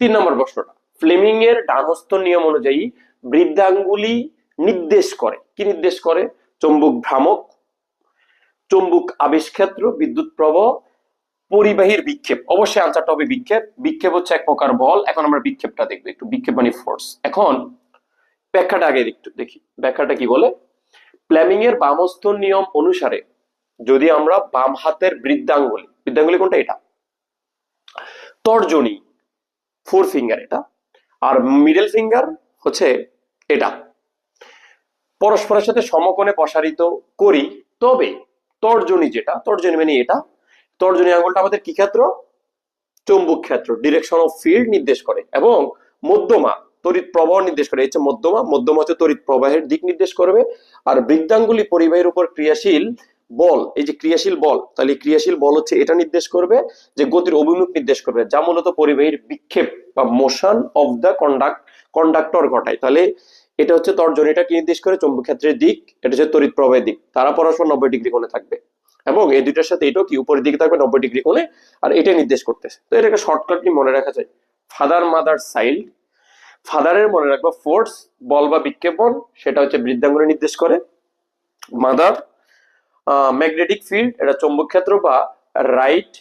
3 নম্বর প্রশ্নটা, ফ্লেমিং এর ডানহস্ত নিয়ম অনুযায়ী বৃদ্ধাঙ্গুলি নির্দেশ করে, কি নির্দেশ করে? চুম্বক ভ্রামক, চুম্বক আবেশক্ষেত্র, বিদ্যুৎ প্রবাহ, পরিবাহীর বিক্ষেপ। অবশ্যই আনসারটা হবে বিক্ষেপ। বিক্ষেপ হচ্ছে এক প্রকার বল। এখন আমরা বিক্ষেপটা দেখবো একটু। বিক্ষেপ মানে ফোর্স। এখন ব্যাখ্যাটা আগে একটু দেখি, ব্যাখ্যাটা কি বলে। ফ্লেমিং এর বামহস্ত নিয়ম অনুসারে যদি আমরা বাম হাতের বৃদ্ধাঙ্গুলি, বৃদ্ধাঙ্গুলি কোনটা? এটা তর্জনী, 4 ফিঙ্গার এটা, আর মিডল ফিঙ্গার হচ্ছে এটা, পরস্পরের সাথে সমকোণে প্রসারিত করি, তবে তর্জনী যেটা, তর্জনী মানে এটা, তর্জনী আঙ্গুলটা আমাদের কি ক্ষেত্র? চৌম্বক ক্ষেত্র, ডিরেকশন অফ ফিল্ড নির্দেশ করে। এবং মধ্যমা তড়িৎ প্রবাহ নির্দেশ করে। হচ্ছে মধ্যমা, মধ্যমা হচ্ছে তড়িৎ প্রবাহের দিক নির্দেশ করবে। আর বৃদ্ধাঙ্গুলি পরিবাহীর উপর ক্রিয়াশীল বল, এই যে ক্রিয়াশীল বল, তাহলে ক্রিয়াশীল বল হচ্ছে এটা নির্দেশ করবে যে গতির অভিমুখ নির্দেশ করবে, যা মূলত পরিবাহীর বিক্ষেপ বা মোশন অফ দ্য কন্ডাক্টর ঘটায়। তাহলে এটা হচ্ছে তর্জনীটা কি নির্দেশ করে? চৌম্বক ক্ষেত্রের দিক। এটা হচ্ছে তড়িৎ প্রবাহের দিক। তারা পরস্পর 90 ডিগ্রি কোণে থাকবে এবং এই দুইটার সাথে এটাও কি উপরের দিকে থাকবে 90 ডিগ্রি কোণে, আর এটা নির্দেশ করতেছে। তো এটাকে শর্টকাটলি মনে রাখা যায়, ফাদার মাদার চাইল্ড। ফাদারের মনে রাখবো ফোর্স, বল বা বিক্ষেপণ, সেটা হচ্ছে বৃদ্ধাঙ্গুলি নির্দেশ করে। মাদার ম্যাগনেটিক ফিল্ড, এটা চৌম্বক ক্ষেত্র বা রাইট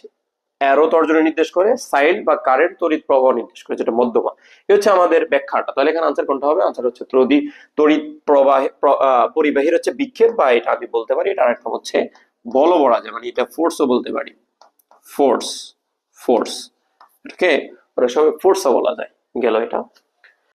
অ্যারো তর্জনী নির্দেশ করে। সাইল্ড বা কারেন্ট, তড়িৎ প্রবাহ নির্দেশ করে, যেটা মধ্যমা। এই হচ্ছে আমাদের ব্যাখ্যাটা। তাহলে এখানে আনসার কোনটা হবে? আনসার হচ্ছে তড়িৎ প্রবাহে পরিবাহীর হচ্ছে বিক্ষেপ, বা এটা আমি বলতে পারি এটা আরেকটা হচ্ছে বলও বলা যায়, মানে এটা ফোর্সও বলতে পারি। ফোর্স, ফোর্স, এটাকে অনেক সময় ফোর্সও বলা যায়। গেল এটা।